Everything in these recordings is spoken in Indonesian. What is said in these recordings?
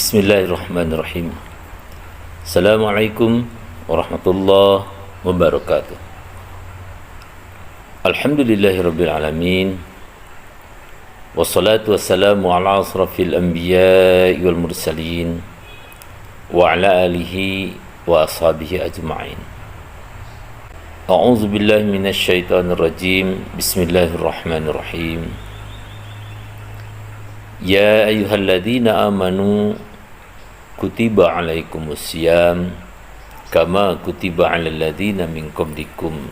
Bismillahirrahmanirrahim. Assalamualaikum warahmatullahi wabarakatuh. Alhamdulillahirabbil alamin. Wassalatu wassalamu ala asrafil anbiya'i wal mursalin wa ala alihi wa ashabihi ajma'in. A'udzu billahi minasy syaithanir rajim. Bismillahirrahmanirrahim. Ya ayyuhalladzina amanu kutiba alaikumusiyam kama kutiba alal ladzina min qablikum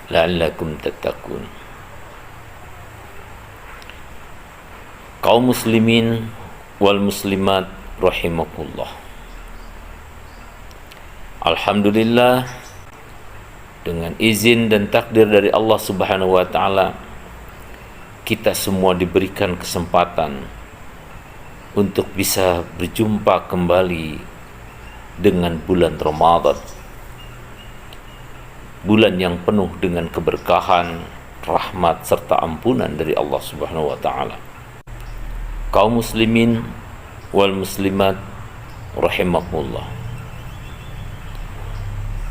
la'allakum tattaqun. Kaum muslimin wal muslimat rahimakumullah. Alhamdulillah, dengan izin dan takdir dari Allah Subhanahu wa taala, kita semua diberikan kesempatan untuk bisa berjumpa kembali dengan bulan Ramadan, bulan yang penuh dengan keberkahan, rahmat serta ampunan dari Allah Subhanahu wa taala. Kaum muslimin wal muslimat rahimakumullah.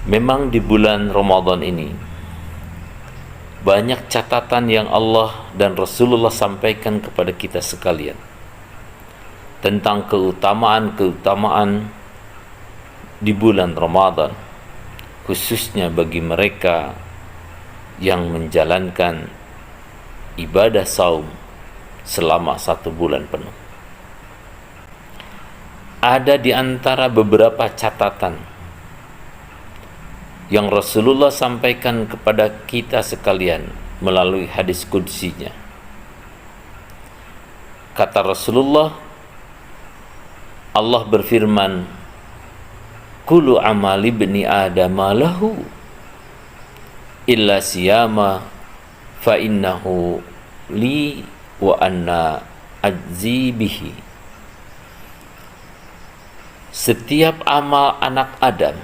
Memang di bulan Ramadan ini banyak catatan yang Allah dan Rasulullah sampaikan kepada kita sekalian tentang keutamaan-keutamaan di bulan Ramadan, khususnya bagi mereka yang menjalankan ibadah saum selama 1 bulan penuh. Ada di antara beberapa catatan yang Rasulullah sampaikan kepada kita sekalian melalui hadis qudsinya. Kata Rasulullah, Allah berfirman, kullu amali ibni adama lahu illa siyama fa innahu li wa anna ajzi bihi. Setiap amal anak Adam,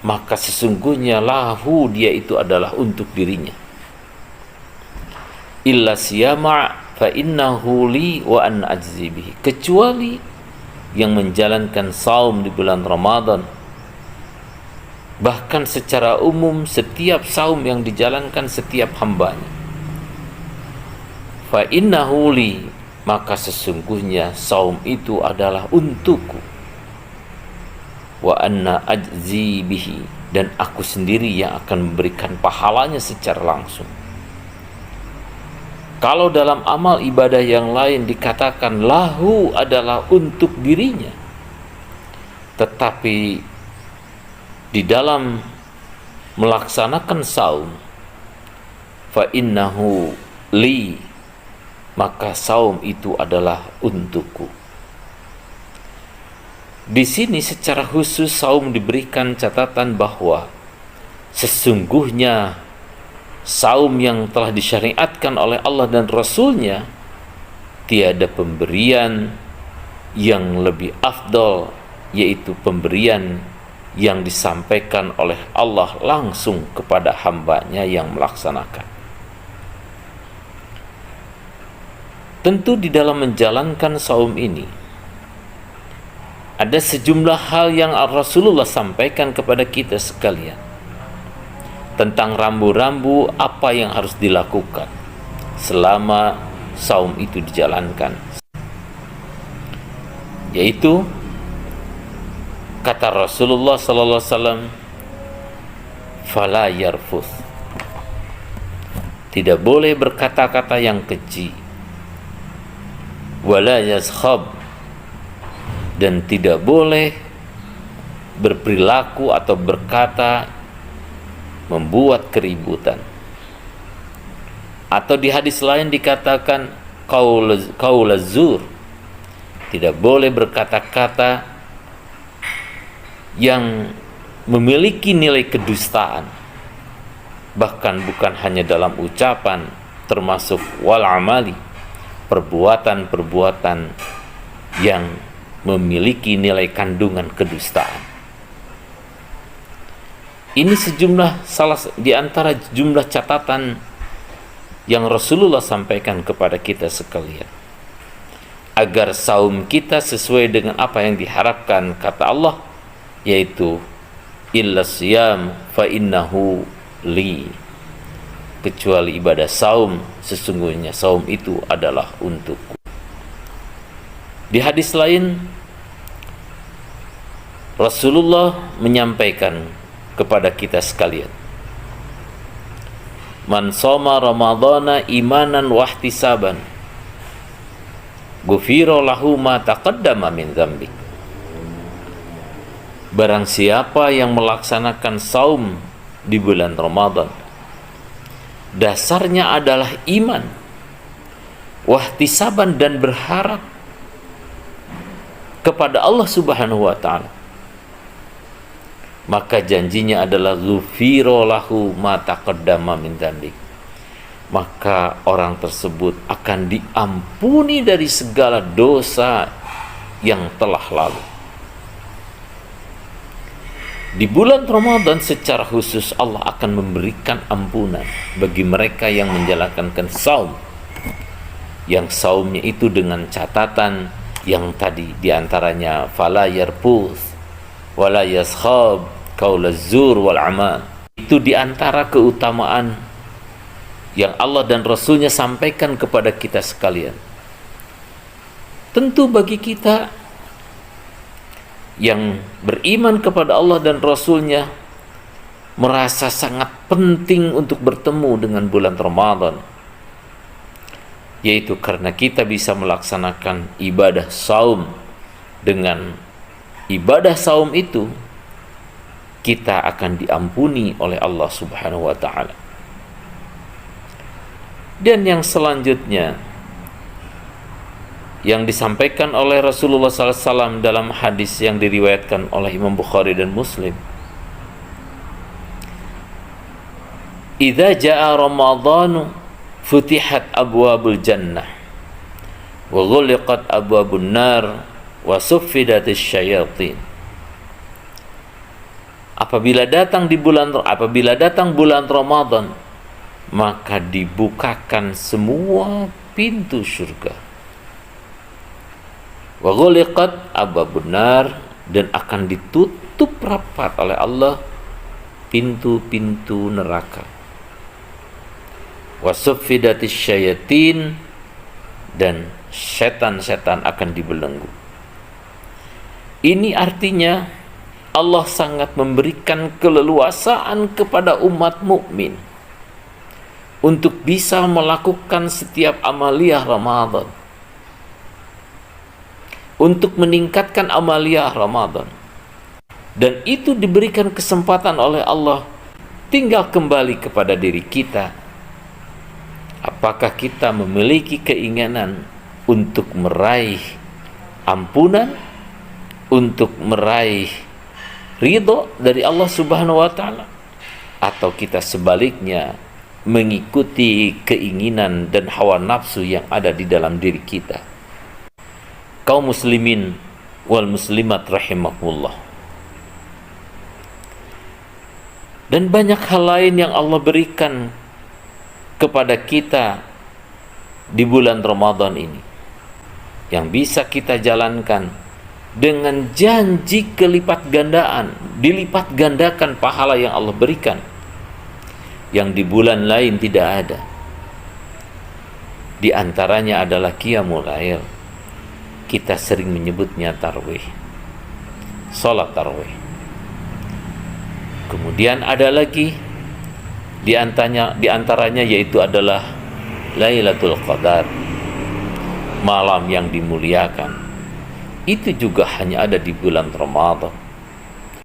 maka sesungguhnya lahu, dia itu adalah untuk dirinya. Illa siyama fa innahu li wa anna ajzi bihi, kecuali yang menjalankan saum di bulan Ramadan. Bahkan secara umum setiap saum yang dijalankan setiap hambanya, fa innahu li, maka sesungguhnya saum itu adalah untukku, wa anna ajzi bihi, dan aku sendiri yang akan memberikan pahalanya secara langsung. Kalau dalam amal ibadah yang lain dikatakan lahu adalah untuk dirinya, tetapi di dalam melaksanakan saum, fa innahu li, maka saum itu adalah untukku. Di sini secara khusus saum diberikan catatan bahwa sesungguhnya saum yang telah disyariatkan oleh Allah dan Rasulnya, tiada pemberian yang lebih afdal, yaitu pemberian yang disampaikan oleh Allah langsung kepada hambanya yang melaksanakan. Tentu di dalam menjalankan saum ini ada sejumlah hal yang Rasulullah sampaikan kepada kita sekalian tentang rambu-rambu apa yang harus dilakukan selama saum itu dijalankan, yaitu kata Rasulullah sallallahu alaihi wasallam, fala yarfuth, tidak boleh berkata-kata yang keji, wala yazkhab, dan tidak boleh berperilaku atau berkata membuat keributan. Atau di hadis lain dikatakan qaulazur, tidak boleh berkata-kata yang memiliki nilai kedustaan, bahkan bukan hanya dalam ucapan, termasuk wal amali, perbuatan-perbuatan yang memiliki nilai kandungan kedustaan. Ini sejumlah salah di antara jumlah catatan yang Rasulullah sampaikan kepada kita sekalian. agar saum kita sesuai dengan apa yang diharapkan, kata Allah, yaitu illa siyam fa innahu li, kecuali ibadah saum, sesungguhnya saum itu adalah untukku. Di hadis lain Rasulullah menyampaikan kepada kita sekalian, man shoma ramadhana imanan wahtisaban ghufira lahu ma taqaddama min dzambi. Barang siapa yang melaksanakan saum di bulan Ramadan, dasarnya adalah iman, wahtisaban, dan berharap kepada Allah Subhanahu wa ta'ala, maka janjinya adalah ghufira lahu ma taqaddama min dzambi, maka orang tersebut akan diampuni dari segala dosa yang telah lalu. Di bulan Ramadan secara khusus Allah akan memberikan ampunan bagi mereka yang menjalankan saum, yang saumnya itu dengan catatan yang tadi diantaranya fala yarputh wala yaskhab qaulaz zur wal amal. Itu diantara keutamaan yang Allah dan Rasulnya sampaikan kepada kita sekalian. Tentu bagi kita yang beriman kepada Allah dan Rasulnya merasa sangat penting untuk bertemu dengan bulan Ramadan, yaitu karena kita bisa melaksanakan ibadah saum. Dengan ibadah saum itu kita akan diampuni oleh Allah Subhanahu wa ta'ala. Dan yang selanjutnya yang disampaikan oleh Rasulullah SAW dalam hadis yang diriwayatkan oleh Imam Bukhari dan Muslim, idza jaa ramadhanu futihat abwabul jannah wa ghuliqat abwabun nar wa suffidatis syayatin. Apabila datang bulan Ramadan, maka dibukakan semua pintu surga, wa ghuliqat abwabun nar, dan akan ditutup rapat oleh Allah pintu-pintu neraka, wa suffidatis syayatin, dan setan-setan akan dibelenggu. Ini artinya Allah sangat memberikan keleluasaan kepada umat mukmin untuk bisa melakukan setiap amaliyah Ramadan, untuk meningkatkan amaliyah Ramadan. Dan itu diberikan kesempatan oleh Allah. Tinggal kembali kepada diri kita, apakah kita memiliki keinginan untuk meraih ampunan, untuk meraih ridho dari Allah Subhanahu wa ta'ala, atau kita sebaliknya mengikuti keinginan dan hawa nafsu yang ada di dalam diri kita. Kaum muslimin wal muslimat rahimakumullah. Dan banyak hal lain yang Allah berikan kepada kita di bulan Ramadan ini yang bisa kita jalankan dengan janji kelipat gandaan, dilipat gandakan pahala yang Allah berikan, yang di bulan lain tidak ada. Di antaranya adalah qiyamul lail. Kita sering menyebutnya tarawih, salat tarawih. Kemudian ada lagi di antaranya yaitu adalah Lailatul Qadar, malam yang dimuliakan. Itu juga hanya ada di bulan Ramadan.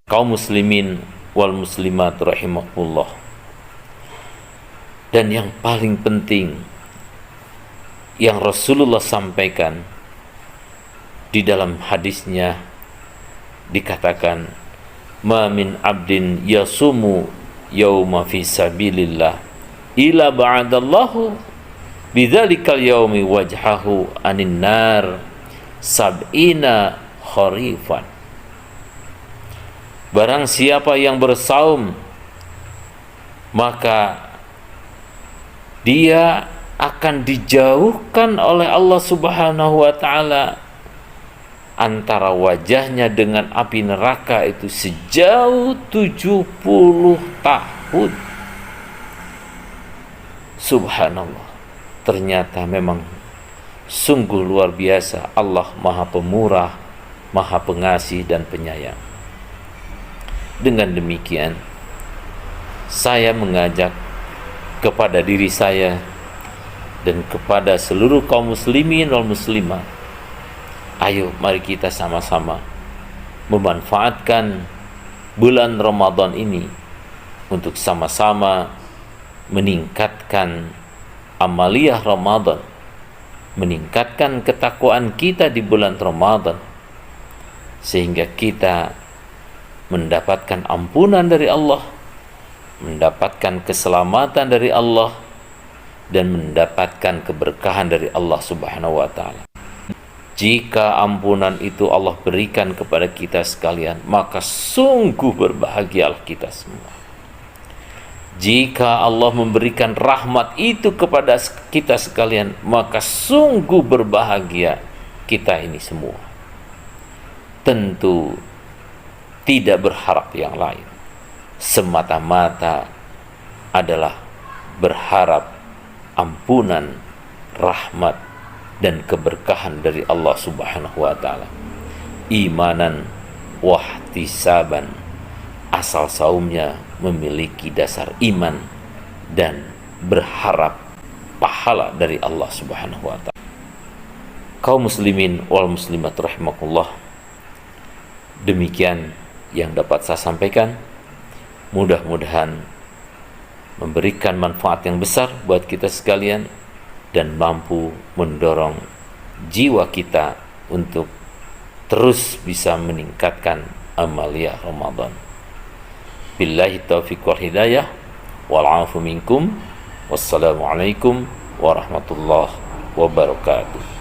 Kaum muslimin wal muslimat rahimakumullah. Dan yang paling penting yang Rasulullah sampaikan di dalam hadisnya, dikatakan, ma min abdin yasumu yauma fi sabilillah ila ba'adallahu bidzalikal yaumi wajhahu anin nar sab'ina kharifan. Barang siapa yang bersaum, maka dia akan dijauhkan oleh Allah Subhanahu wa taala antara wajahnya dengan api neraka itu sejauh 70 tahun. Subhanallah. Ternyata memang sungguh luar biasa, Allah Maha Pemurah, Maha Pengasih dan Penyayang. Dengan demikian, saya mengajak kepada diri saya dan kepada seluruh kaum muslimin wal muslimah, ayo mari kita sama-sama memanfaatkan bulan Ramadan ini untuk sama-sama meningkatkan amaliyah Ramadan, meningkatkan ketakwaan kita di bulan Ramadan, sehingga kita mendapatkan ampunan dari Allah, mendapatkan keselamatan dari Allah, dan mendapatkan keberkahan dari Allah Subhanahu wa ta'ala. Jika ampunan itu Allah berikan kepada kita sekalian, maka sungguh berbahagialah kita semua. Jika Allah memberikan rahmat itu kepada kita sekalian, maka sungguh berbahagia kita ini semua. Tentu tidak berharap yang lain, semata-mata adalah berharap ampunan, rahmat, dan keberkahan dari Allah Subhanahu wa ta'ala. Imanan wahtisaban, asal saumnya memiliki dasar iman dan berharap pahala dari Allah Subhanahu wa ta'ala. Kaum muslimin wal muslimat rahimakumullah, demikian yang dapat saya sampaikan. Mudah-mudahan memberikan manfaat yang besar buat kita sekalian dan mampu mendorong jiwa kita untuk terus bisa meningkatkan amaliyah Ramadan. Billahi taufiq wal hidayah wal afu minkum. Wassalamualaikum warahmatullahi wabarakatuh.